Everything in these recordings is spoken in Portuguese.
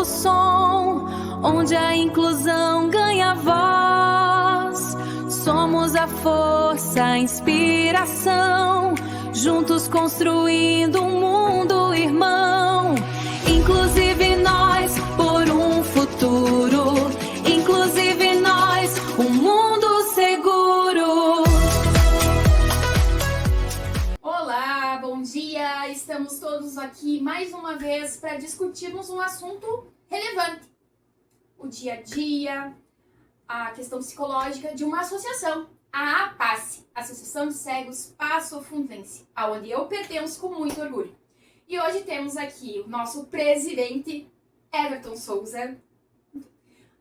novo som, onde a inclusão ganha voz. Somos a força, a inspiração, juntos construindo um mundo irmão. Inclusive nós, por um futuro. Inclusive nós, um mundo seguro. Olá, bom dia! Estamos todos aqui mais uma vez para discutirmos um assunto relevante. O dia a dia, a questão psicológica de uma associação, a APACE, Associação de Cegos Passo-Fundense, aonde eu pertenço com muito orgulho. E hoje temos aqui o nosso presidente, Everton Souza,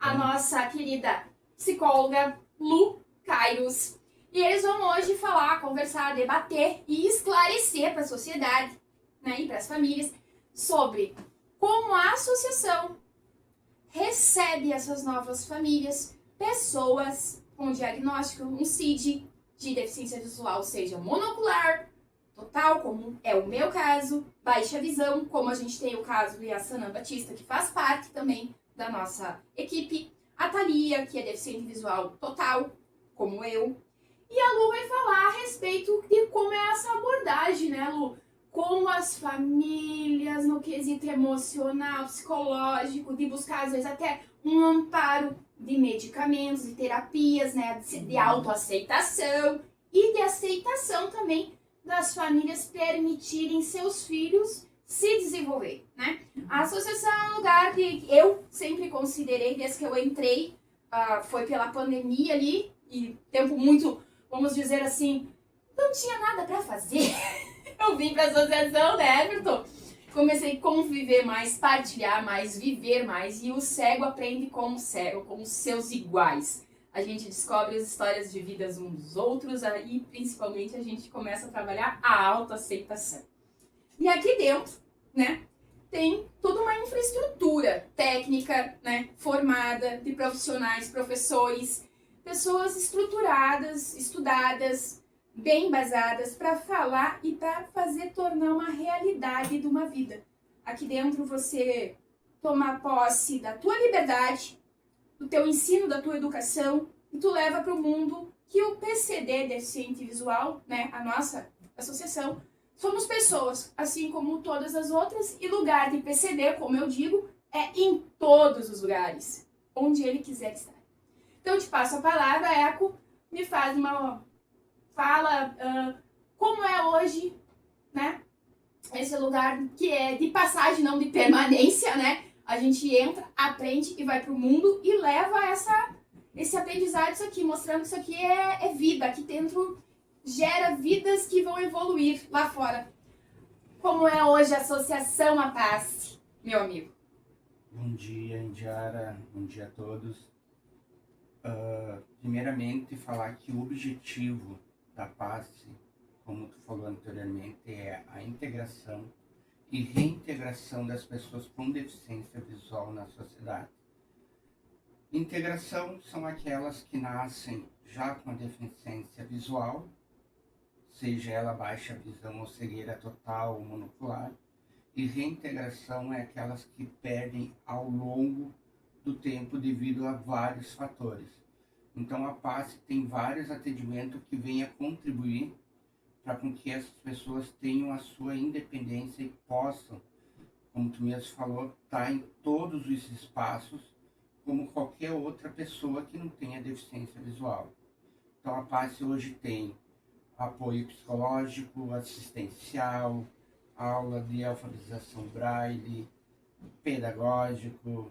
a nossa querida psicóloga, Lu Kairos. E eles vão hoje falar, conversar, debater e esclarecer para a sociedade, né, e para as famílias sobre como a associação recebe essas novas famílias, pessoas com diagnóstico, um CID de deficiência visual, seja monocular, total, como é o meu caso, baixa visão, como a gente tem o caso do Yassanã Batista, que faz parte também da nossa equipe, a Thalia, que é deficiente visual total, como eu. E a Lu vai falar a respeito de como é essa abordagem, né, Lu? Com as famílias, no quesito emocional, psicológico, de buscar, às vezes, até um amparo de medicamentos, de terapias, né, de autoaceitação e de aceitação também das famílias permitirem seus filhos se desenvolver, né? A associação é um lugar que eu sempre considerei, desde que eu entrei, foi pela pandemia ali, e tempo muito, vamos dizer assim, não tinha nada para fazer. Eu vim para a associação, né, Everton? Comecei a conviver mais, partilhar mais, viver mais, e o cego aprende como cego, com os seus iguais. A gente descobre as histórias de vidas uns dos outros, e principalmente a gente começa a trabalhar a autoaceitação. E aqui dentro, né, tem toda uma infraestrutura técnica, né, formada de profissionais, professores, pessoas estruturadas, estudadas, bem embasadas para falar e para fazer tornar uma realidade de uma vida. Aqui dentro você toma posse da tua liberdade, do teu ensino, da tua educação, e tu leva para o mundo que o PCD, deficiente visual, né, a nossa associação, somos pessoas, assim como todas as outras, e lugar de PCD, como eu digo, é em todos os lugares, onde ele quiser estar. Então eu te passo a palavra, Eco, me faz uma fala como é hoje, né, esse lugar que é de passagem, não de permanência, né? A gente entra, aprende e vai pro mundo e leva esse aprendizado, isso aqui, mostrando que isso aqui é vida, aqui dentro gera vidas que vão evoluir lá fora. Como é hoje a Associação APACE, meu amigo? Bom dia, Indiara. Bom dia a todos. Primeiramente, falar que o objetivo da PACE, como tu falou anteriormente, é a integração e reintegração das pessoas com deficiência visual na sociedade. Integração são aquelas que nascem já com a deficiência visual, seja ela baixa visão ou cegueira total ou monocular, e reintegração é aquelas que perdem ao longo do tempo devido a vários fatores. Então a PACE tem vários atendimentos que vêm a contribuir para com que essas pessoas tenham a sua independência e possam, como tu mesmo falou, estar em todos os espaços como qualquer outra pessoa que não tenha deficiência visual. Então a PACE hoje tem apoio psicológico, assistencial, aula de alfabetização braille, pedagógico,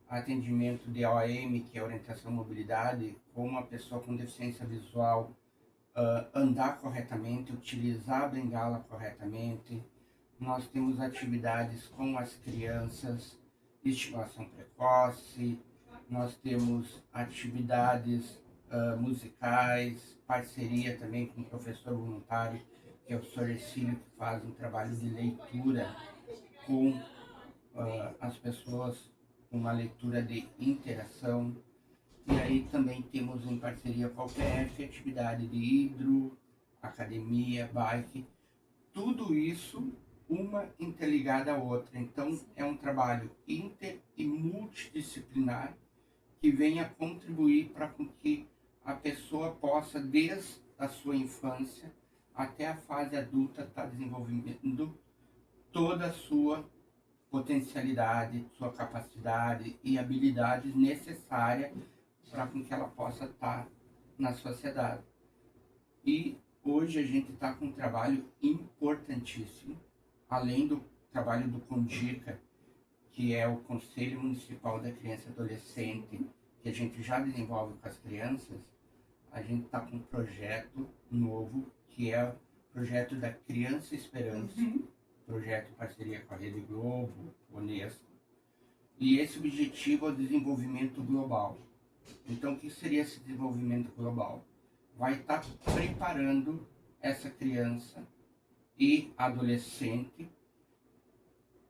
atendimento de OM, que é orientação à mobilidade, como a pessoa com deficiência visual andar corretamente, utilizar a bengala corretamente. Nós temos atividades com as crianças, estimulação precoce, nós temos atividades musicais, parceria também com o professor voluntário, que é o professor Ercílio, que faz um trabalho de leitura com as pessoas, uma leitura de interação. E aí também temos em parceria com a UPF atividade de hidro, academia, bike, tudo isso uma interligada à outra. Então é um trabalho inter e multidisciplinar que venha contribuir para que a pessoa possa, desde a sua infância até a fase adulta, estar desenvolvendo toda a sua potencialidade, sua capacidade e habilidades necessárias para que ela possa estar na sociedade. E hoje a gente está com um trabalho importantíssimo, além do trabalho do CONDICA, que é o Conselho Municipal da Criança e Adolescente, que a gente já desenvolve com as crianças. A gente está com um projeto novo, que é o projeto da Criança Esperança, projeto em parceria com a Rede Globo, Unesco. E esse objetivo é o desenvolvimento global. Então, o que seria esse desenvolvimento global? Vai estar preparando essa criança e adolescente,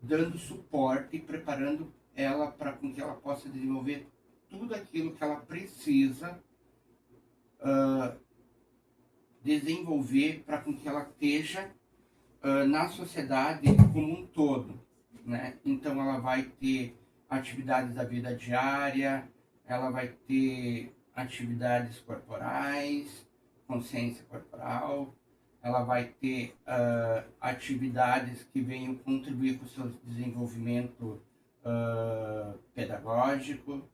dando suporte e preparando ela para que ela possa desenvolver tudo aquilo que ela precisa desenvolver para que ela esteja na sociedade como um todo, né? Então ela vai ter atividades da vida diária, ela vai ter atividades corporais, consciência corporal, ela vai ter atividades que venham contribuir com o seu desenvolvimento pedagógico.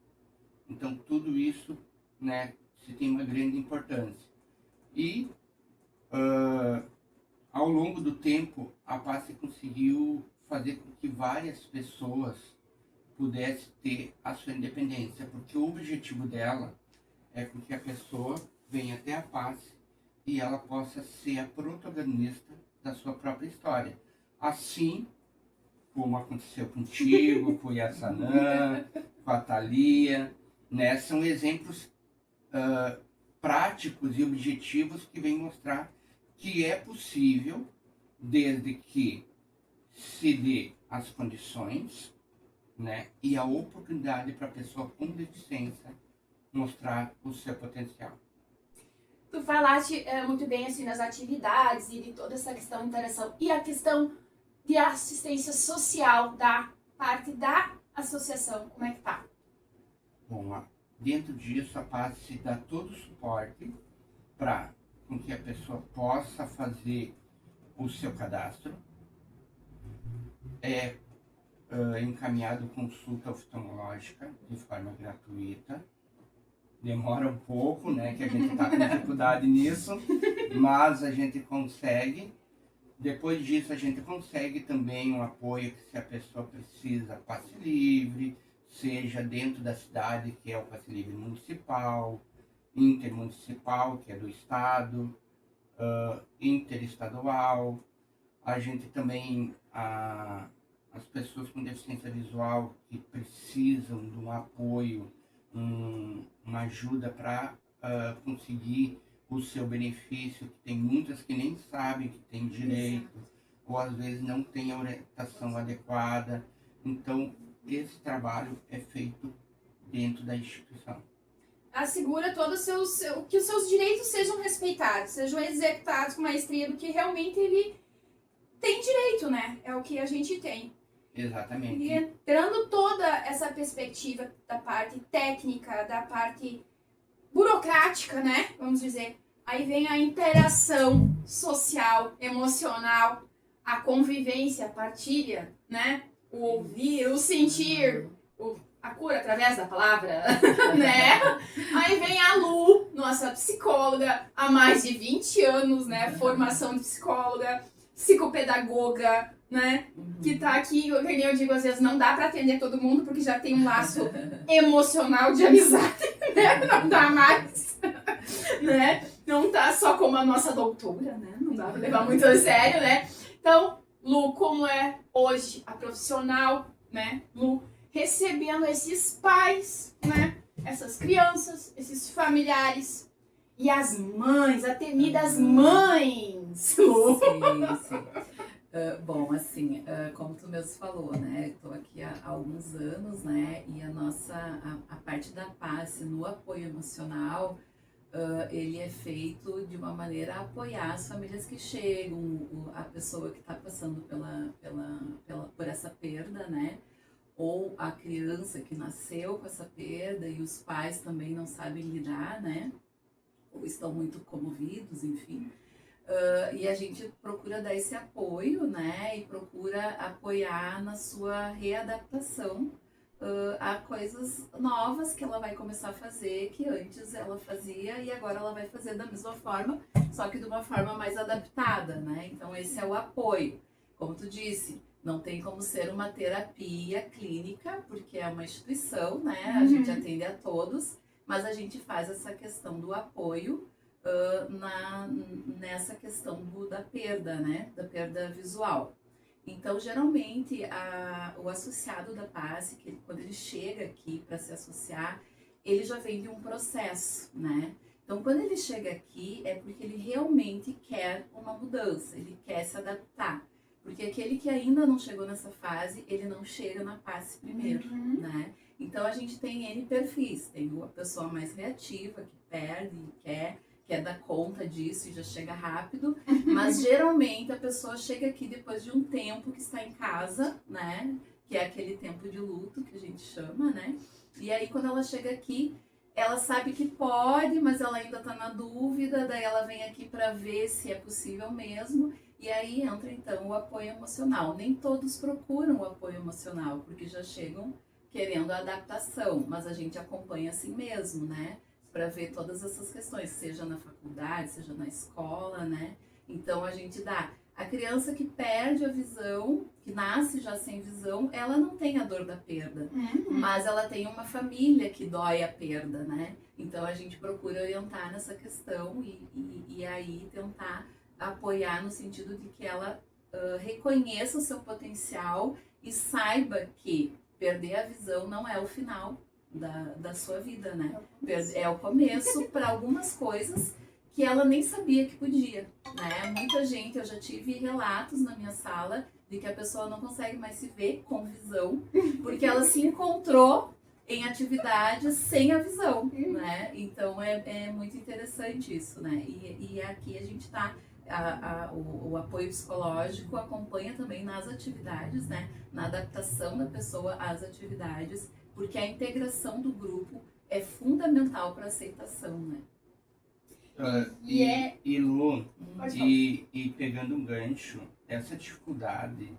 Então tudo isso, né, se tem uma grande importância. E ao longo do tempo, a PASSE conseguiu fazer com que várias pessoas pudessem ter a sua independência, porque o objetivo dela é com que a pessoa venha até a PASSE e ela possa ser a protagonista da sua própria história. Assim como aconteceu contigo, com o Yassanã, com a Thalia, né? São exemplos práticos e objetivos que vêm mostrar que é possível, desde que se dê as condições, né, e a oportunidade para a pessoa com deficiência mostrar o seu potencial. Tu falaste muito bem assim nas atividades e de toda essa questão de interação e a questão de assistência social da parte da associação, como é que tá? Bom, dentro disso a PASSE dá todo o suporte para com que a pessoa possa fazer o seu cadastro. É encaminhado consulta oftalmológica de forma gratuita. Demora um pouco, né, que a gente está com dificuldade nisso, mas a gente consegue. Depois disso, a gente consegue também um apoio que, se a pessoa precisa, passe livre, seja dentro da cidade, que é o passe livre municipal, intermunicipal, que é do estado, interestadual. A gente também, as pessoas com deficiência visual que precisam de um apoio, uma ajuda para conseguir o seu benefício, que tem muitas que nem sabem que tem direito, ou às vezes não tem a orientação adequada. Então, esse trabalho é feito dentro da instituição. Assegura que os seus direitos sejam respeitados, sejam executados com maestria do que realmente ele tem direito, né? É o que a gente tem. Exatamente. E entrando toda essa perspectiva da parte técnica, da parte burocrática, né? Vamos dizer. Aí vem a interação social, emocional, a convivência, a partilha, né? O ouvir, o sentir, a cura através da palavra, né? Aí vem a Lu, nossa psicóloga, há mais de 20 anos, né? Formação de psicóloga, psicopedagoga, né? Que tá aqui, eu digo, às vezes não dá pra atender todo mundo, porque já tem um laço emocional de amizade, né? Não dá mais, né? Não tá só como a nossa doutora, né? Não dá pra levar muito a sério, né? Então, Lu, como é hoje a profissional, né? Lu, recebendo esses pais, né? Essas crianças, esses familiares e as mães, as temidas mães. Lu. Sim. Bom, assim, como tu mesmo falou, né? Estou aqui há alguns anos, né? E a parte da PASSE no apoio emocional, ele é feito de uma maneira a apoiar as famílias que chegam, a pessoa que está passando por essa perda, né? ou a criança que nasceu com essa perda e os pais também não sabem lidar, né? Ou estão muito comovidos, enfim. E a gente procura dar esse apoio, né? E procura apoiar na sua readaptação a coisas novas que ela vai começar a fazer, que antes ela fazia e agora ela vai fazer da mesma forma, só que de uma forma mais adaptada, né? Então esse é o apoio. Como tu disse, não tem como ser uma terapia clínica, porque é uma instituição, né? A gente atende a todos, mas a gente faz essa questão do apoio nessa questão da perda, né? Da perda visual. Então, geralmente, o associado da PASSE, quando ele chega aqui para se associar, ele já vem de um processo, né? Então, quando ele chega aqui, é porque ele realmente quer uma mudança, ele quer se adaptar. Porque aquele que ainda não chegou nessa fase, ele não chega na PASSE primeiro, né? Então, a gente tem N perfis. Tem a pessoa mais reativa, que perde e quer dar conta disso e já chega rápido, mas geralmente a pessoa chega aqui depois de um tempo que está em casa, né, que é aquele tempo de luto que a gente chama, né, e aí quando ela chega aqui, ela sabe que pode, mas ela ainda está na dúvida, daí ela vem aqui para ver se é possível mesmo, e aí entra então o apoio emocional. Nem todos procuram o apoio emocional, porque já chegam querendo a adaptação, mas a gente acompanha assim mesmo, né, para ver todas essas questões, seja na faculdade, seja na escola, né? Então a gente dá. A criança que perde a visão, que nasce já sem visão, ela não tem a dor da perda, mas ela tem uma família que dói a perda, né? Então a gente procura orientar nessa questão e aí tentar apoiar no sentido de que ela reconheça o seu potencial e saiba que perder a visão não é o final da sua vida, né? É o começo para algumas coisas que ela nem sabia que podia, né? Muita gente, eu já tive relatos na minha sala de que a pessoa não consegue mais se ver com visão, porque ela se encontrou em atividades sem a visão, né? Então é muito interessante isso, né? E aqui a gente está, o apoio psicológico acompanha também nas atividades, né? Na adaptação da pessoa às atividades, porque a integração do grupo é fundamental para a aceitação, né? Lu, pegando um gancho, essa dificuldade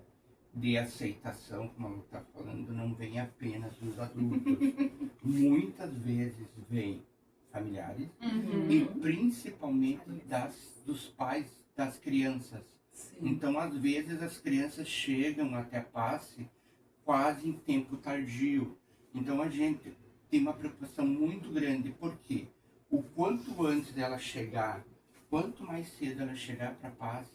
de aceitação, como a Lu está falando, não vem apenas dos adultos. Muitas vezes vem familiares e principalmente dos pais das crianças. Sim. Então, às vezes, as crianças chegam até a PASSE quase em tempo tardio. Então a gente tem uma preocupação muito grande, porque o quanto antes dela chegar, quanto mais cedo ela chegar para a PASSE,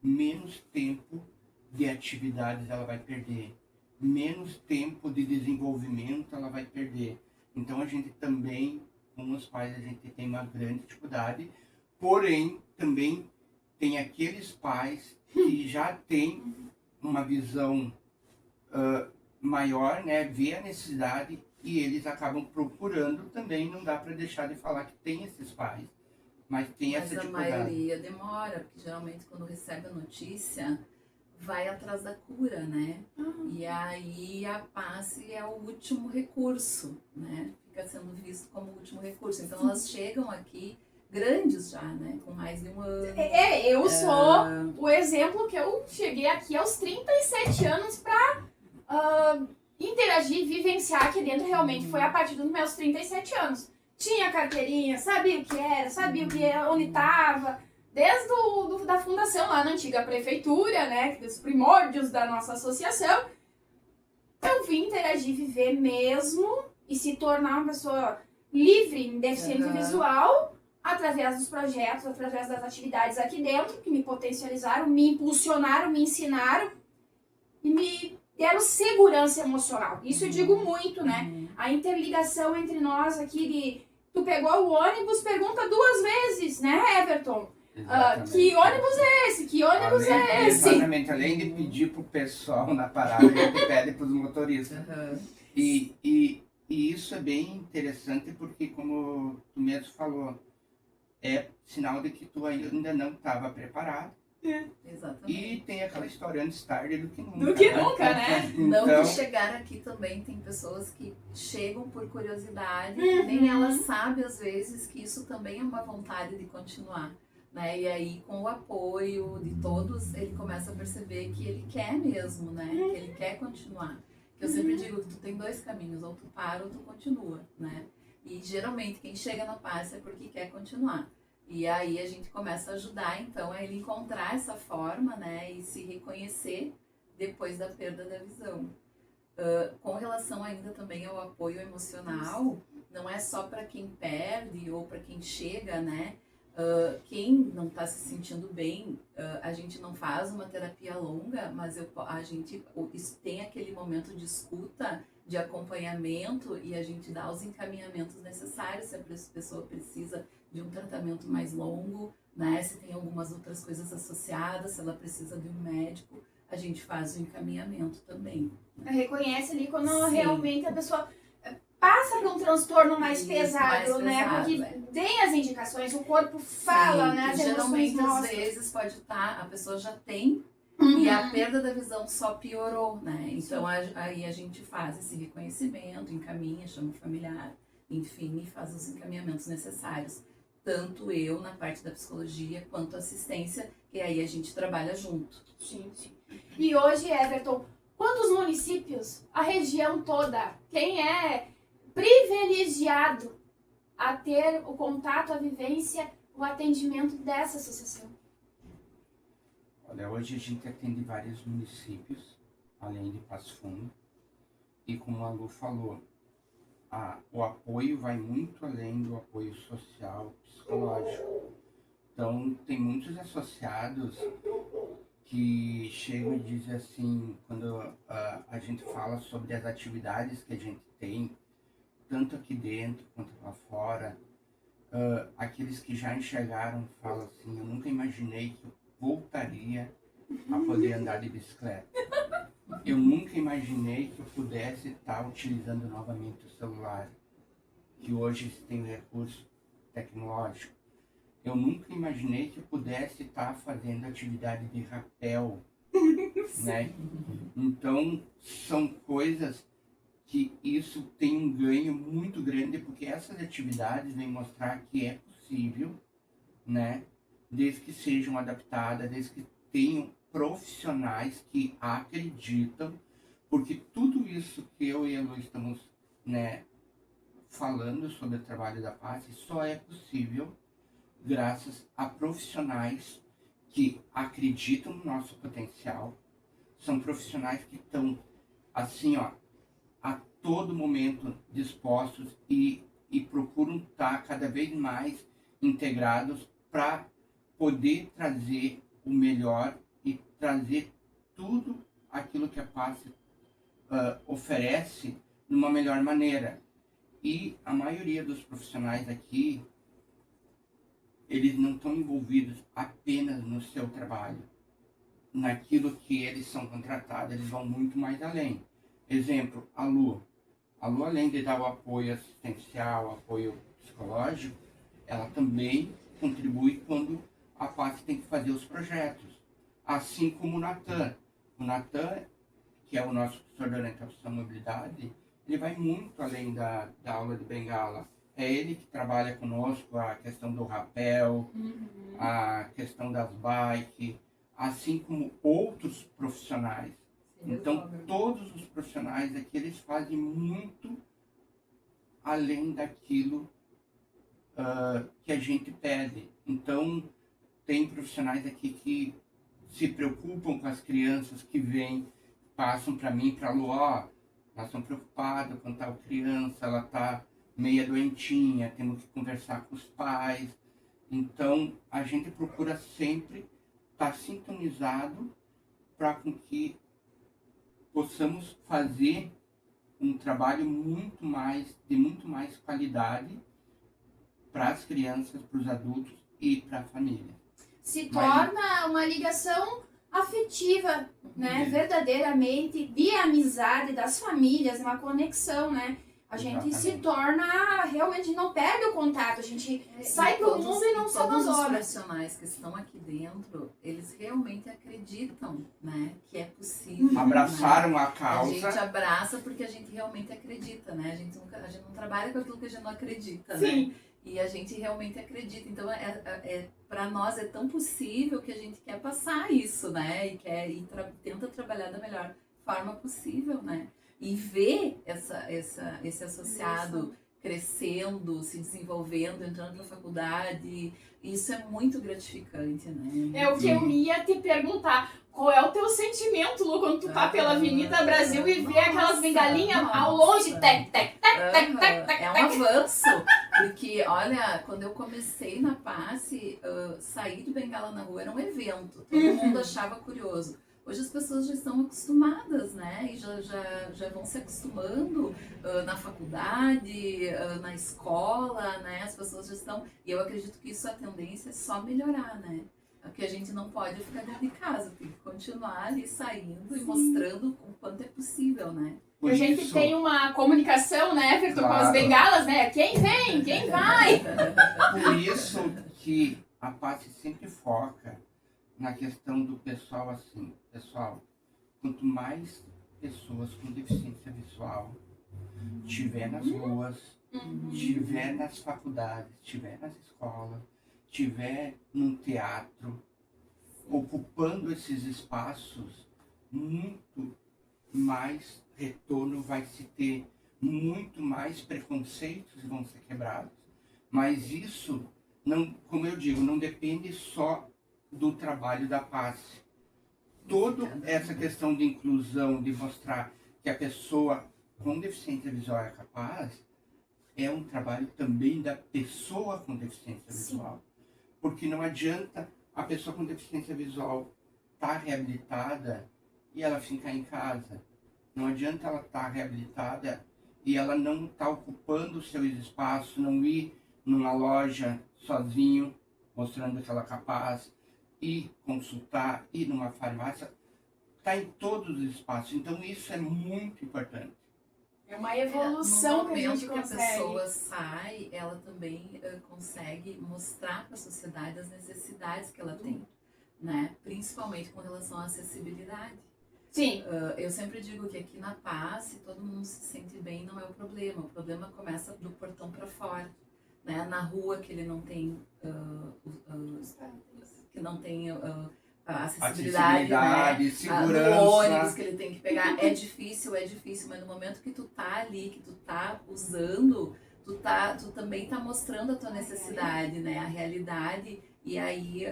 menos tempo de atividades ela vai perder, menos tempo de desenvolvimento ela vai perder. Então a gente também, com os pais, a gente tem uma grande dificuldade, porém também tem aqueles pais que já têm uma visão maior, né, vê a necessidade e eles acabam procurando também. Não dá para deixar de falar que tem esses pais, mas tem essa dificuldade. Mas a maioria demora, porque geralmente quando recebe a notícia, vai atrás da cura, né? E aí a PASSE é o último recurso, né? Fica sendo visto como o último recurso. Então elas chegam aqui grandes já, né? Com mais de um ano. Eu sou o exemplo que eu cheguei aqui aos 37 anos para interagir, vivenciar aqui dentro. Realmente foi a partir dos meus 37 anos. Tinha carteirinha, sabia o que era, sabia o que era, onde estava. Desde da fundação lá na antiga prefeitura, né? Dos primórdios da nossa associação. Eu vim interagir, viver mesmo e se tornar uma pessoa livre em deficiente visual através dos projetos, através das atividades aqui dentro, que me potencializaram, me impulsionaram, me ensinaram e me deram segurança emocional. Isso eu digo muito, né? A interligação entre nós aqui de... Tu pegou o ônibus, pergunta 2 vezes, né, Everton? Que ônibus é esse? Que ônibus é esse? Exatamente, além de pedir pro pessoal na parada, a gente pede pros motoristas. E isso é bem interessante porque, como tu mesmo falou, é sinal de que tu ainda não estava preparado Exatamente. E tem aquela história antes tarde do que nunca. Do que nunca, né? Não Então, que chegar aqui também tem pessoas que chegam por curiosidade, e nem elas sabem às vezes que isso também é uma vontade de continuar, né? E aí com o apoio de todos, ele começa a perceber que ele quer mesmo, né? Que ele quer continuar. Que eu sempre digo que tu tem dois caminhos, ou tu para ou tu continua, né? E geralmente quem chega na paz é porque quer continuar. E aí a gente começa a ajudar, então, a ele encontrar essa forma, né, e se reconhecer depois da perda da visão. Com relação ainda também ao apoio emocional, não é só para quem perde ou para quem chega, né? Quem não está se sentindo bem, a gente não faz uma terapia longa, mas a gente tem aquele momento de escuta, de acompanhamento, e a gente dá os encaminhamentos necessários se a pessoa precisa de um tratamento mais longo, né? Se tem algumas outras coisas associadas, se ela precisa de um médico, a gente faz o encaminhamento também. Reconhece ali quando Sim. realmente a pessoa passa por um transtorno mais Isso, pesado, mais né? pesado, Porque tem as indicações, o corpo fala, Sim, né? As e emoções geralmente às mostram. vezes pode estar, a pessoa já tem, e a perda da visão só piorou, né? Então aí a gente faz esse reconhecimento, encaminha, chama o familiar, enfim, e faz os encaminhamentos necessários. Tanto eu na parte da psicologia quanto a assistência, que aí a gente trabalha junto. Sim, sim. E hoje, Everton, quantos municípios, a região toda, quem é privilegiado a ter o contato, a vivência, o atendimento dessa associação? olha, hoje a gente atende vários municípios, além de Passo Fundo. E como a Lu falou, o apoio vai muito além do apoio social, psicológico. Então, tem muitos associados que chegam e dizem assim, quando a gente fala sobre as atividades que a gente tem, tanto aqui dentro quanto lá fora, aqueles que já enxergaram falam assim, eu nunca imaginei que eu voltaria a poder andar de bicicleta. Eu nunca imaginei que eu pudesse estar utilizando novamente o celular, que hoje tem recurso tecnológico. Eu nunca imaginei que eu pudesse estar fazendo atividade de rapel, né? Então, são coisas que isso tem um ganho muito grande, porque essas atividades vêm mostrar que é possível, né? Desde que sejam adaptadas, desde que tenham profissionais que acreditam, porque tudo isso que eu e a Lu estamos, né, falando sobre o trabalho da PASSE só é possível graças a profissionais que acreditam no nosso potencial, são profissionais que estão, assim, ó, a todo momento dispostos e procuram estar cada vez mais integrados para poder trazer o melhor e trazer tudo aquilo que a PASSE oferece de uma melhor maneira. E a maioria dos profissionais aqui, eles não estão envolvidos apenas no seu trabalho, naquilo que eles são contratados, eles vão muito mais além. Exemplo, a Lu, além de dar o apoio assistencial, apoio psicológico, ela também contribui quando a PASSE tem que fazer os projetos. Assim como o Natan. O Natan, que é o nosso professor de orientação à mobilidade, ele vai muito além da aula de bengala. É ele que trabalha conosco a questão do rapel, a questão das bikes, assim como outros profissionais. Então, todos os profissionais aqui, eles fazem muito além daquilo que a gente pede. Então, tem profissionais aqui que se preocupam com as crianças que vêm, passam para mim, para a Lu, ó, nós estamos preocupados com tal criança, ela está meia doentinha, temos que conversar com os pais. Então, a gente procura sempre estar sintonizado para que possamos fazer um trabalho de muito mais qualidade para as crianças, para os adultos e para a família. Se torna uma ligação afetiva, né? Verdadeiramente, de amizade das famílias, uma conexão, né? A gente se Exatamente. torna, realmente não perde o contato, a gente sai pro mundo e não se Todos os abandona. profissionais que estão aqui dentro, eles realmente acreditam, né, que é possível. Abraçaram a A causa. gente abraça porque a gente realmente acredita, né? A gente não trabalha com aquilo que a gente não acredita, né? Sim. E a gente realmente acredita. Então, para nós é tão possível que a gente quer passar isso, né? E tenta trabalhar da melhor forma possível, né? E ver esse associado crescendo, se desenvolvendo, entrando na faculdade, isso é muito gratificante, né? É o que eu ia te perguntar. Qual é o teu sentimento, Lu, quando tu tá pela Avenida Brasil e vê aquelas bengalinhas ao longe, tec, tec, tec, tec, tec, tec, É um tec. avanço, porque, olha, quando eu comecei na Passe, sair de bengala na rua era um evento, todo mundo achava curioso. Hoje as pessoas já estão acostumadas, né? E já vão se acostumando na faculdade, na escola, né? As pessoas já estão... E eu acredito que isso, a tendência é só melhorar, né? Que a gente não pode ficar dentro de casa, tem que continuar ali saindo e mostrando o quanto é possível, né? Por A gente isso, tem uma comunicação, né, Everton, com as Claro. bengalas, né? Quem vem, quem vai? por isso que a Passe sempre foca na questão do pessoal assim. Pessoal, quanto mais pessoas com deficiência visual tiver nas ruas, tiver nas faculdades, tiver nas escolas, tiver num teatro, ocupando esses espaços, muito mais retorno vai se ter, muito mais preconceitos vão ser quebrados. Mas isso, não, como eu digo, não depende só do trabalho da Passe. Toda essa questão de inclusão, de mostrar que a pessoa com deficiência visual é capaz, é um trabalho também da pessoa com deficiência visual. Porque não adianta a pessoa com deficiência visual estar reabilitada e ela ficar em casa. Não adianta ela estar reabilitada e ela não estar ocupando os seus espaços, não ir numa loja sozinho, mostrando que ela é capaz, ir consultar, ir numa farmácia, está em todos os espaços. Então isso é muito importante. É uma evolução que a gente No momento que a consegue. pessoa sai, ela também consegue mostrar para a sociedade as necessidades que ela tem, né? Principalmente com relação à acessibilidade. Sim. Eu sempre digo que aqui na Passe todo mundo se sente bem, não é o problema começa do portão para fora, né? Na rua que ele não tem a acessibilidade, né? Segurança. No ônibus que ele tem que pegar, é difícil, mas no momento que tu tá ali, que tu tá usando, tu também tá mostrando a tua necessidade, né? A realidade, e aí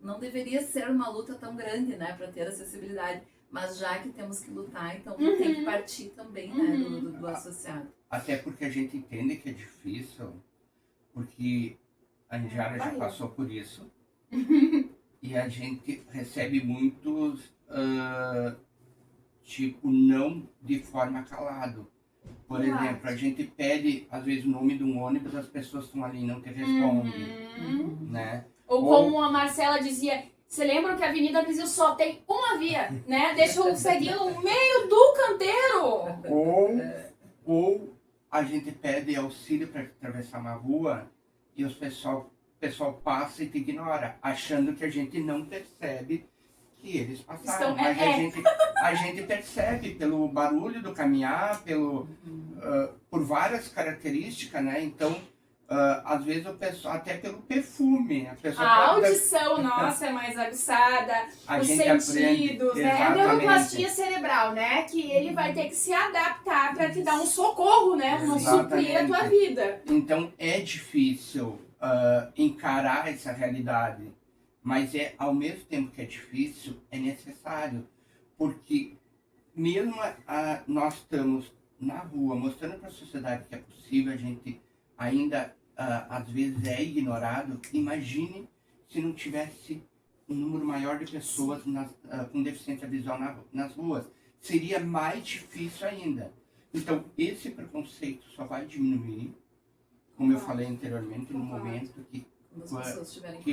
não deveria ser uma luta tão grande, né? Para ter acessibilidade, mas já que temos que lutar, então tem que partir também, né? Do associado. Até porque a gente entende que é difícil, porque a Indiara já passou por isso. E a gente recebe muitos, não de forma calado. Por exemplo, a gente pede, às vezes, o nome de um ônibus, as pessoas estão ali e não te respondem, né? Ou como a Marcela dizia, você lembra que a Avenida Brasil só tem uma via, né? Deixa eu seguir no meio do canteiro. Ou a gente pede auxílio para atravessar uma rua e o pessoal passa e te ignora, achando que a gente não percebe que eles passaram. Mas a gente percebe pelo barulho do caminhar, por várias características, né? Então, às vezes o pessoal, até pelo perfume. A audição nossa é mais aguçada, os sentidos, né? É a neuroplastia cerebral, né? Que ele vai ter que se adaptar para te dar um socorro, né? Não suprir a tua vida. Então é difícil encarar essa realidade, mas ao mesmo tempo que é difícil, é necessário, porque mesmo nós estamos na rua mostrando para a sociedade que é possível, a gente ainda às vezes é ignorado. Imagine se não tivesse um número maior de pessoas com deficiência visual nas ruas, seria mais difícil ainda. Então esse preconceito só vai diminuir, como eu falei anteriormente, no momento que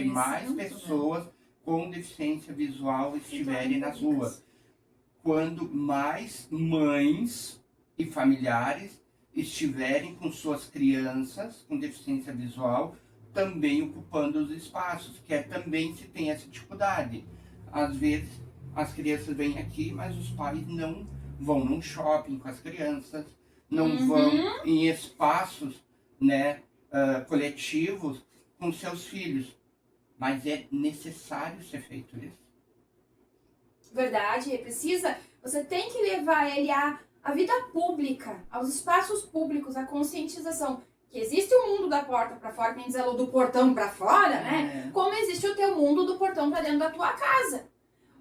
mais pessoas com deficiência visual estiverem nas ruas. Quando mais mães e familiares estiverem com suas crianças com deficiência visual também ocupando os espaços, que também se tem essa dificuldade. Às vezes as crianças vêm aqui, mas os pais não vão num shopping com as crianças, não vão em espaços, né, coletivos com seus filhos. Mas é necessário ser feito isso. Verdade, precisa. Você tem que levar ele à vida pública, aos espaços públicos, à conscientização. Que existe o mundo da porta para fora, quem diz ela do portão para fora, né? Como existe o teu mundo do portão para dentro da tua casa.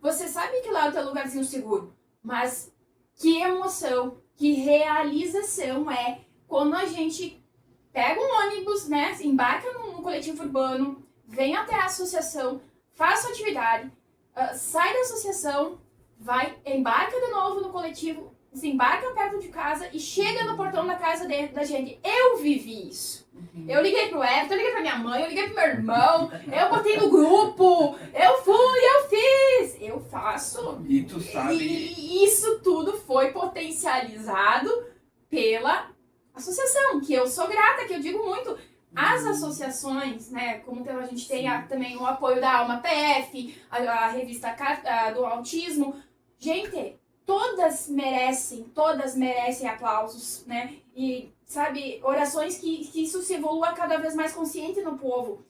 Você sabe que lá é o teu lugarzinho seguro, mas que emoção, que realização é quando a gente pega um ônibus, né? Embarca num coletivo urbano, vem até a associação, faz sua atividade, sai da associação, embarca de novo no coletivo, desembarca perto de casa e chega no portão da casa da gente. Eu vivi isso. Eu liguei pro Everton, eu liguei pra minha mãe, eu liguei pro meu irmão, eu botei no grupo, eu fui, eu fiz, eu faço. E tu sabe... E isso tudo foi potencializado pela associação, que eu sou grata, que eu digo muito. As associações, né, como a gente tem também o apoio da Alma PF, a revista do autismo, gente, todas merecem aplausos, né, e, sabe, orações que isso se evolua cada vez mais consciente no povo,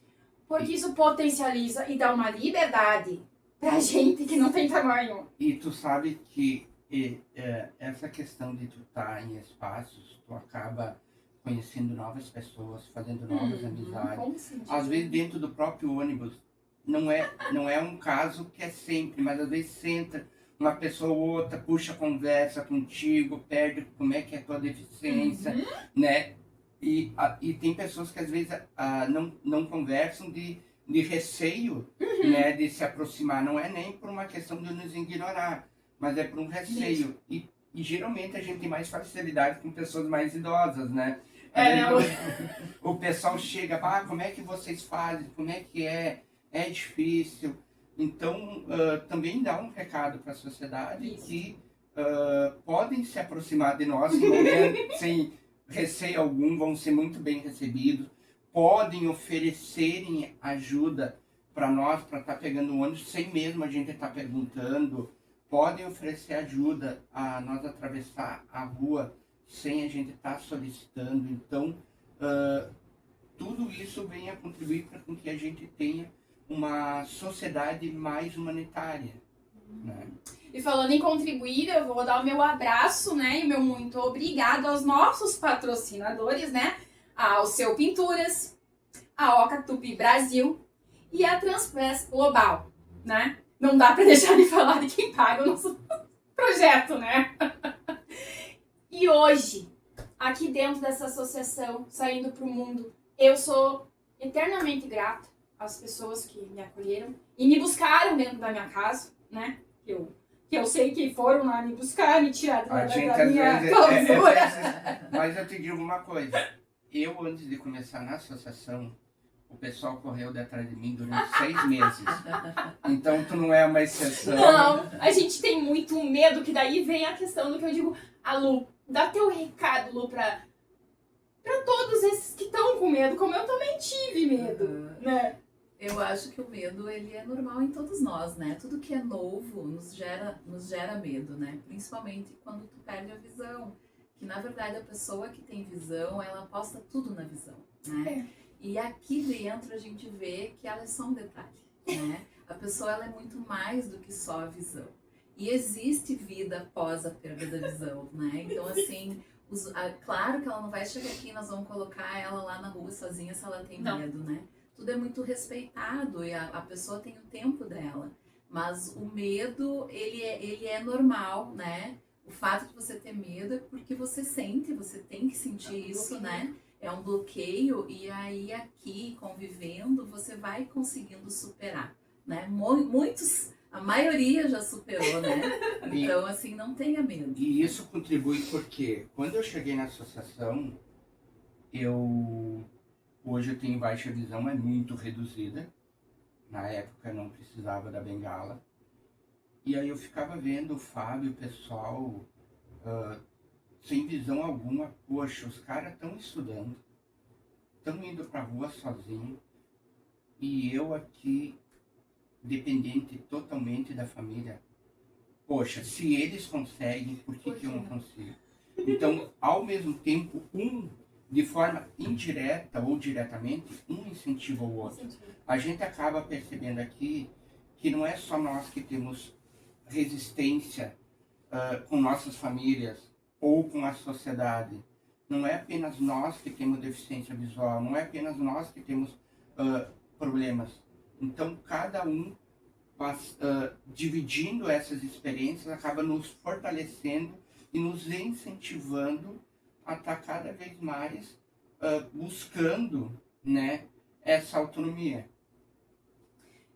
porque isso potencializa e dá uma liberdade pra gente que não tem tamanho. E tu sabe que essa questão de tu estar em espaços, tu acaba conhecendo novas pessoas, fazendo novas amizades. Às vezes dentro do próprio ônibus, não é um caso que é sempre, mas às vezes senta uma pessoa ou outra, puxa conversa contigo, perde como é que é a tua deficiência, né? E tem pessoas que às vezes não conversam de receio, né, de se aproximar. Não é nem por uma questão de nos ignorar, mas é por um receio. E geralmente a gente tem mais facilidade com pessoas mais idosas, né? O pessoal chega, como é que vocês fazem? Como é que é? É difícil. Então, também dá um recado para a sociedade que podem se aproximar de nós sem receio algum, vão ser muito bem recebidos, podem oferecerem ajuda para nós, para estar pegando o ônibus, sem mesmo a gente estar perguntando, podem oferecer ajuda a nós atravessar a rua sem a gente estar solicitando. Então, tudo isso vem a contribuir para que a gente tenha uma sociedade mais humanitária, né? E falando em contribuir, eu vou dar o meu abraço, né, e o meu muito obrigado aos nossos patrocinadores, né, ao Seu Pinturas, a Oca Tupi Brasil e a Transpress Global, né? Não dá para deixar de falar de quem paga o nosso projeto, né? E hoje, aqui dentro dessa associação, saindo para o mundo, eu sou eternamente grata às pessoas que me acolheram e me buscaram dentro da minha casa, né? Que eu sei que foram lá me buscar, me tirar da minha clausura. Mas eu te digo uma coisa. Eu, antes de começar na associação, o pessoal correu atrás de mim durante 6 meses. Então, tu não é uma exceção. Não, a gente tem muito medo, que daí vem a questão do que eu digo. Lu, dá teu recado, Lu, pra todos esses que estão com medo, como eu também tive medo, né? Eu acho que o medo, ele é normal em todos nós, né? Tudo que é novo nos gera medo, né? Principalmente quando tu perde a visão. Que, na verdade, a pessoa que tem visão, ela aposta tudo na visão, né? E aqui dentro a gente vê que ela é só um detalhe, né? A pessoa, ela é muito mais do que só a visão. E existe vida após a perda da visão, né? Então, assim, claro que ela não vai chegar aqui e nós vamos colocar ela lá na rua sozinha se ela tem medo, né? Tudo é muito respeitado e a pessoa tem o tempo dela. Mas o medo, ele é normal, né? O fato de você ter medo é porque você sente, você tem que sentir isso, né? É um bloqueio e aí aqui, convivendo, você vai conseguindo superar, né? Muitos, a maioria já superou, né? Então, assim, não tenha medo. E isso contribui porque quando eu cheguei na associação, hoje eu tenho baixa visão, é muito reduzida. Na época eu não precisava da bengala. E aí eu ficava vendo o Fábio, o pessoal sem visão alguma. Poxa, os caras estão estudando, estão indo para a rua sozinhos, e eu aqui, dependente totalmente da família. Poxa, se eles conseguem, por que eu não consigo? Então, ao mesmo tempo, de forma indireta ou diretamente, um incentiva o outro. A gente acaba percebendo aqui que não é só nós que temos resistência com nossas famílias ou com a sociedade. Não é apenas nós que temos deficiência visual, não é apenas nós que temos problemas. Então, cada um, dividindo essas experiências, acaba nos fortalecendo e nos incentivando a estar cada vez mais buscando, né, essa autonomia.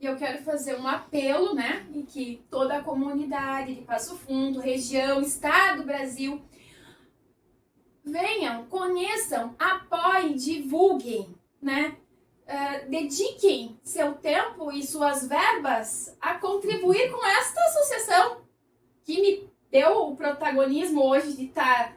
E eu quero fazer um apelo, né, em que toda a comunidade de Passo Fundo, região, estado, Brasil, venham, conheçam, apoiem, divulguem, né, dediquem seu tempo e suas verbas a contribuir com esta associação que me deu o protagonismo hoje de estar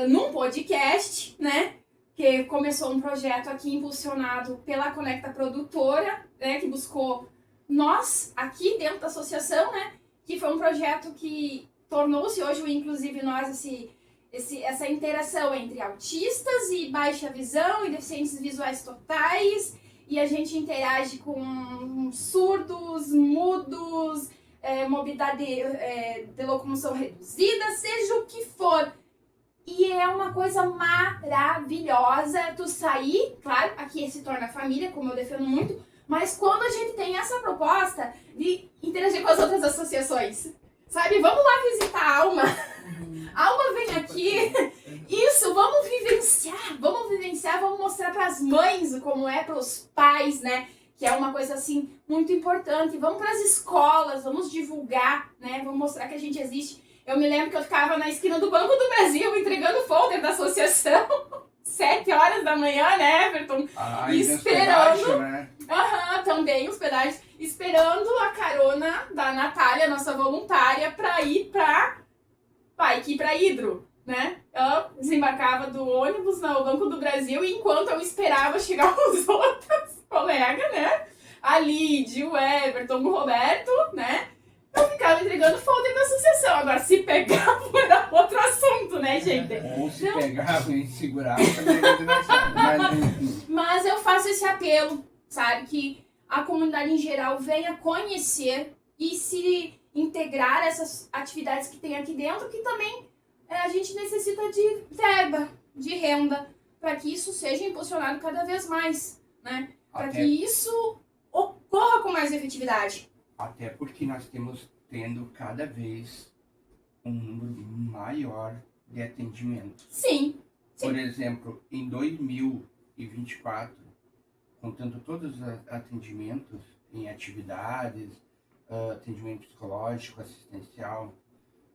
num podcast, né, que começou um projeto aqui impulsionado pela Conecta Produtora, né, que buscou nós aqui dentro da associação, né, que foi um projeto que tornou-se hoje, inclusive nós, essa interação entre autistas e baixa visão e deficientes visuais totais, e a gente interage com surdos, mudos, mobilidade de locomoção reduzida, seja o que for. E é uma coisa maravilhosa tu sair, claro, aqui se torna família, como eu defendo muito, mas quando a gente tem essa proposta de interagir com as outras associações, sabe? Vamos lá visitar a Alma. A Alma vem aqui. Isso, vamos vivenciar, vamos mostrar para as mães como é, para os pais, né? Que é uma coisa, assim, muito importante. Vamos para as escolas, vamos divulgar, né? Vamos mostrar que a gente existe. Eu me lembro que eu ficava na esquina do Banco do Brasil entregando o folder da associação, 7 horas da manhã, né, Everton? Esperando. Né? Também hospedagem. Esperando a carona da Natália, nossa voluntária, para ir para Hidro, né? Ela desembarcava do ônibus no Banco do Brasil, e enquanto eu esperava chegar os outros colegas, né? A Lídia, o Everton, o Roberto, né? Eu ficava entregando folder da associação. Agora, se pegava, era outro assunto, né, gente? Ou se pegava e segurava, também era engraçado. Mas eu faço esse apelo, sabe? Que a comunidade em geral venha conhecer e se integrar essas atividades que tem aqui dentro, que também a gente necessita de verba, de renda, para que isso seja impulsionado cada vez mais, né? Para que isso ocorra com mais efetividade. Até porque nós temos tendo cada vez um número maior de atendimento. Sim. Por exemplo, em 2024, contando todos os atendimentos em atividades, atendimento psicológico, assistencial,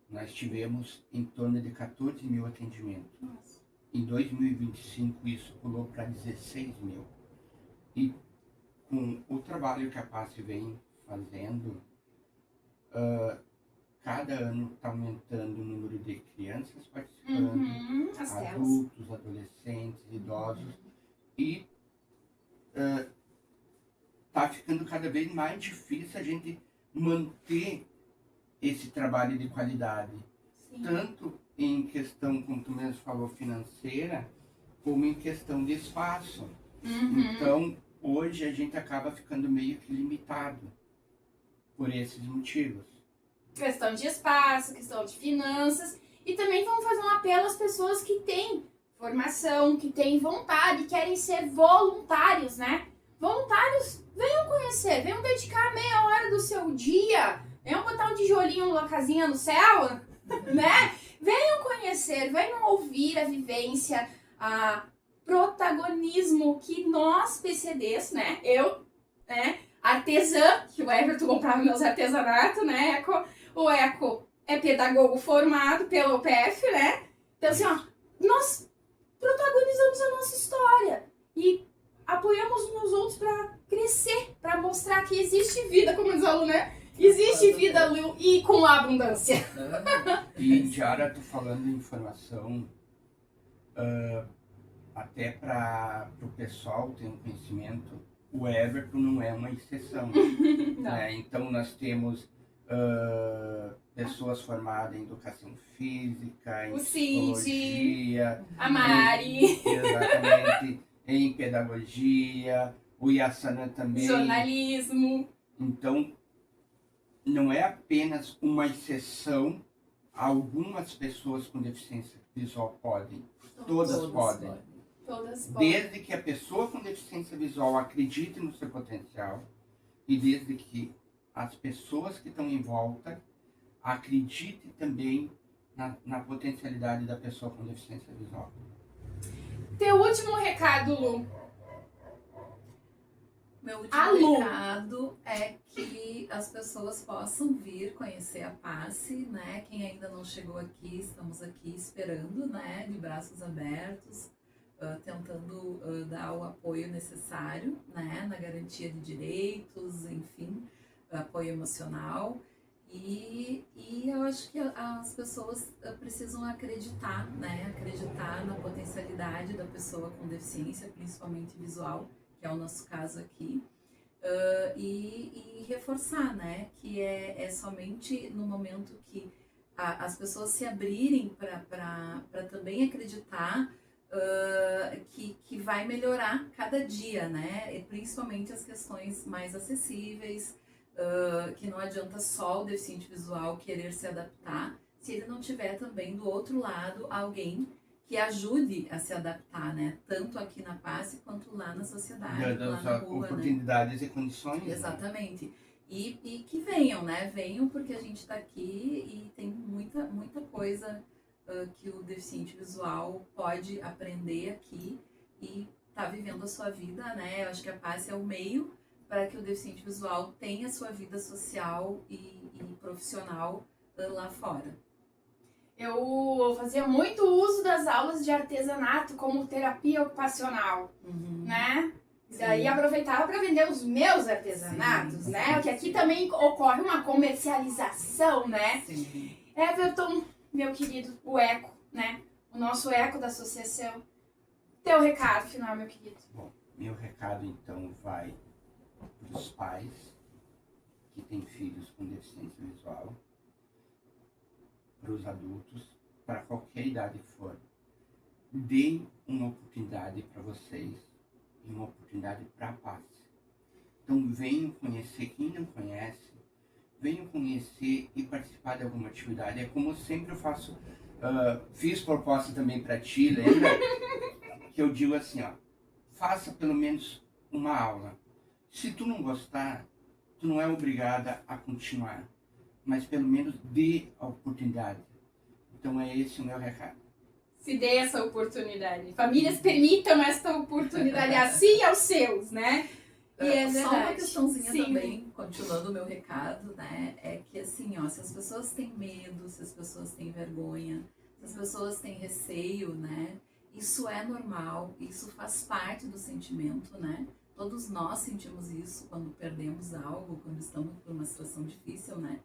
nós tivemos em torno de 14 mil atendimentos. Nossa. Em 2025, isso pulou para 16 mil. E com o trabalho que a PASSE vem fazendo, cada ano está aumentando o número de crianças participando, adultos, adolescentes, idosos, e está ficando cada vez mais difícil a gente manter esse trabalho de qualidade. Sim. Tanto em questão, como tu mesmo falou, financeira, como em questão de espaço. Então, hoje a gente acaba ficando meio que limitado por esses motivos. Questão de espaço, questão de finanças. E também vamos fazer um apelo às pessoas que têm formação, que têm vontade, querem ser voluntários, né? Voluntários, venham conhecer, venham dedicar meia hora do seu dia, venham botar um tijolinho numa casinha no céu, né? Venham conhecer, venham ouvir a vivência, a protagonismo que nós PCDs, né? Eu, né? Artesã, que o Everton comprava meus artesanatos, né? O Eco é pedagogo formado pelo OPF, né? Então, assim, ó, nós protagonizamos a nossa história e apoiamos uns aos outros para crescer, para mostrar que existe vida, como diz o aluno, né? Existe vida e com abundância. E, Diara, tô falando em formação, até para o pessoal ter um conhecimento, o Everton não é uma exceção. Né? Então, nós temos pessoas formadas em educação física, em O Cid, psicologia, a Mari, exatamente, em pedagogia, o Yassanã também. jornalismo. Então, não é apenas uma exceção, algumas pessoas com deficiência visual podem, todas podem. Todas podem. Desde que a pessoa com deficiência visual acredite no seu potencial e desde que as pessoas que estão em volta acreditem também na potencialidade da pessoa com deficiência visual. Teu último recado, Lu. Meu último recado é que as pessoas possam vir conhecer a Passe, né? Quem ainda não chegou aqui, estamos aqui esperando, né? De braços abertos, tentando dar o apoio necessário, né? Na garantia de direitos, enfim, apoio emocional. E eu acho que as pessoas precisam acreditar, né? Acreditar na potencialidade da pessoa com deficiência, principalmente visual, que é o nosso caso aqui, e reforçar, né, que é somente no momento que as pessoas se abrirem para também acreditar que vai melhorar cada dia, né, e principalmente as questões mais acessíveis, que não adianta só o deficiente visual querer se adaptar, se ele não tiver também do outro lado alguém que ajude a se adaptar, né? Tanto aqui na Passe quanto lá na sociedade, lá na rua, oportunidades, né? e condições. Exatamente. Né? E que venham, né? Venham porque a gente está aqui e tem muita coisa que o deficiente visual pode aprender aqui e tá vivendo a sua vida, né? Eu acho que a Passe é o meio para que o deficiente visual tenha a sua vida social e profissional lá fora. Eu fazia muito uso das aulas de artesanato como terapia ocupacional, né? E daí aproveitava para vender os meus artesanatos, né? Porque aqui também ocorre uma comercialização, né? Sim. Everton, meu querido, o Eco, né? O nosso Eco da associação. Teu recado final, meu querido. Bom, meu recado então vai para os pais que têm filhos com deficiência visual, para os adultos, para qualquer idade for. Deem uma oportunidade para vocês e uma oportunidade para a Passe. Então venham conhecer, quem não conhece, venham conhecer e participar de alguma atividade. É como sempre eu faço, fiz proposta também para ti, lembra? Que eu digo assim, ó, faça pelo menos uma aula. Se tu não gostar, tu não é obrigada a continuar, mas pelo menos dê a oportunidade. Então é esse o meu recado. Se dê essa oportunidade. Famílias permitam essa oportunidade a si e aos seus, né? E é só uma questãozinha Sim. também, continuando o meu recado, né? É que assim, ó, se as pessoas têm medo, se as pessoas têm vergonha, se as pessoas têm receio, né? Isso é normal, isso faz parte do sentimento, né? Todos nós sentimos isso quando perdemos algo, quando estamos por uma situação difícil, né?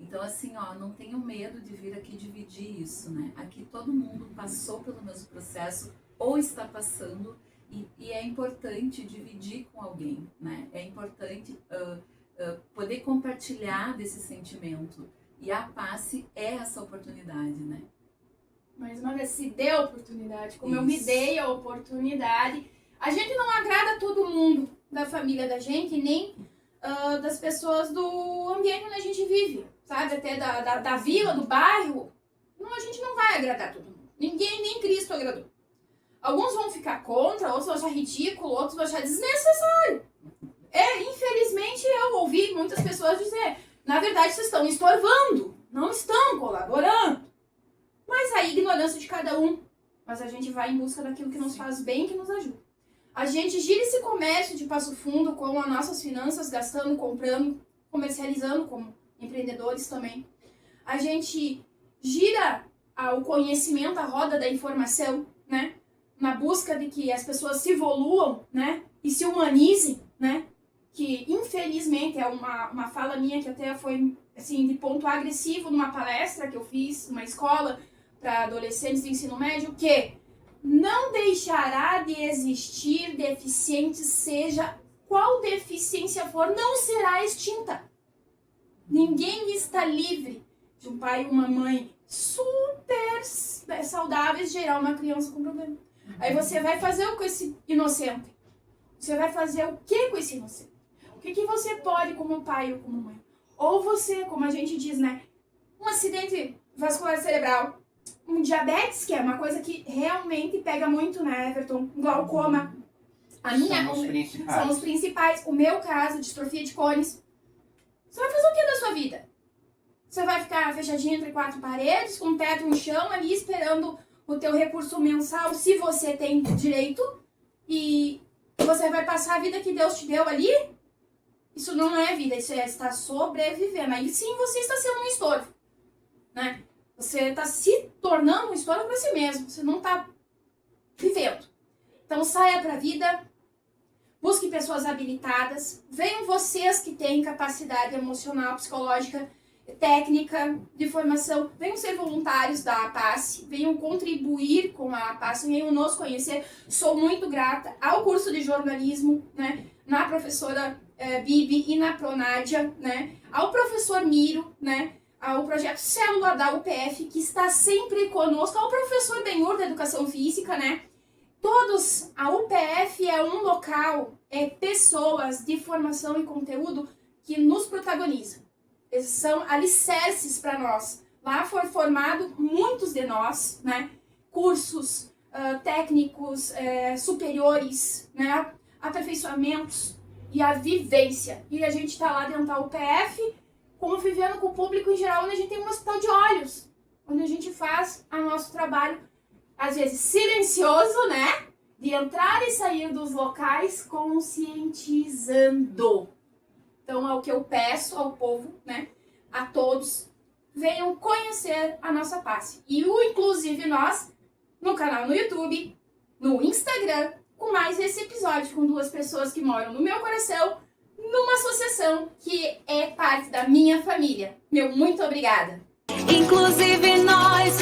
Então, assim, ó, não tenham medo de vir aqui dividir isso, né? Aqui todo mundo passou pelo mesmo processo ou está passando e é importante dividir com alguém, né? É importante poder compartilhar desse sentimento. E a Passe é essa oportunidade, né? Mais uma vez, se dê a oportunidade, como Isso. eu me dei a oportunidade. A gente não agrada todo mundo da família da gente, nem das pessoas do ambiente onde a gente vive, sabe? Até da vila, do bairro. Não, a gente não vai agradar todo mundo. Ninguém, nem Cristo agradou. Alguns vão ficar contra, outros vão achar ridículo, outros vão achar desnecessário. Infelizmente, eu ouvi muitas pessoas dizer, na verdade, vocês estão estorvando, não estão colaborando. Mas a ignorância de cada um. Mas a gente vai em busca daquilo que nos faz bem, que nos ajuda. A gente gira esse comércio de Passo Fundo com as nossas finanças, gastando, comprando, comercializando como empreendedores também. A gente gira o conhecimento, a roda da informação, né? Na busca de que as pessoas se evoluam, né? E se humanizem, né? Que infelizmente é uma fala minha que até foi assim, de ponto agressivo numa palestra que eu fiz numa escola para adolescentes do ensino médio, que não deixará de existir deficiente, seja qual deficiência for, não será extinta. Ninguém está livre de um pai e uma mãe super saudáveis gerar uma criança com problema. Aí você vai fazer o que com esse inocente? Você vai fazer o que com esse inocente? O que você pode como pai ou como mãe? Ou você, como a gente diz, né? Um acidente vascular cerebral, um diabetes, que é uma coisa que realmente pega muito, né, Everton? Glaucoma. São os principais. O meu caso, distrofia de Cones. Você vai fazer o que da sua vida? Você vai ficar fechadinho entre quatro paredes, com o teto no chão ali, esperando o teu recurso mensal, se você tem direito, e você vai passar a vida que Deus te deu ali? Isso não é vida, isso é estar sobrevivendo. Aí sim você está sendo um estorvo, né? Você está se tornando um estorvo para si mesmo, você não está vivendo. Então saia para a vida, busque pessoas habilitadas, venham vocês que têm capacidade emocional, psicológica, técnica de formação, venham ser voluntários da APACE, venham contribuir com a APACE, venham nos conhecer. Sou muito grata ao curso de jornalismo, né, na professora Bibi e na Pronádia, né, ao professor Miro, né, ao projeto Célula da UPF, que está sempre conosco, ao professor Benhur da Educação Física, né. Todos, a UPF é um local, pessoas de formação e conteúdo que nos protagonizam. Eles são alicerces para nós. Lá foram formados muitos de nós, né? Cursos técnicos superiores, né? Aperfeiçoamentos e a vivência. E a gente está lá dentro da UPF, convivendo com o público em geral, onde a gente tem um hospital de olhos, onde a gente faz o nosso trabalho, às vezes silencioso, né? De entrar e sair dos locais conscientizando. Então, é o que eu peço ao povo, né, a todos, venham conhecer a nossa PACE. E inclusive nós, no canal no YouTube, no Instagram, com mais esse episódio, com duas pessoas que moram no meu coração, numa associação que é parte da minha família. Meu muito obrigada! Inclusive nós,